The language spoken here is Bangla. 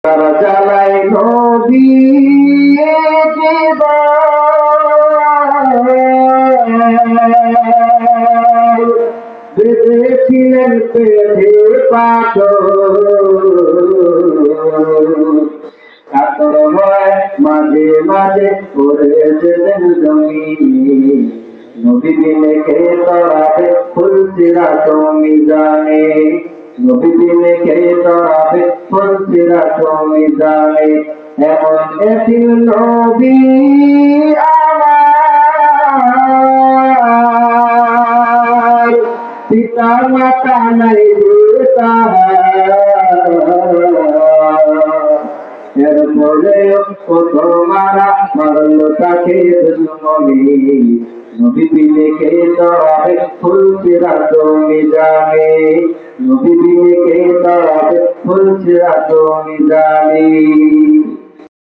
তারা জ্বালায় নদী বেঁধেছিলেন পেটে কাতর হয় মাঝে মাঝে করে যেতেন জমি নদী দিনে কে তরাবে ফুলছিরা তুমি জানে নদী দিনে কে তরাবে ফুলছিরা তুমি জানে এমন এতিম নবী আমার পিতা মাতা নাই এরপরে কত মারা মারল তাকে দুশ্মনী নবী বিনে কে তরাবে ফুলছিরা তুমি জানে নবী বিনে কে তরাবে ফুলছিরা তুমি জানে।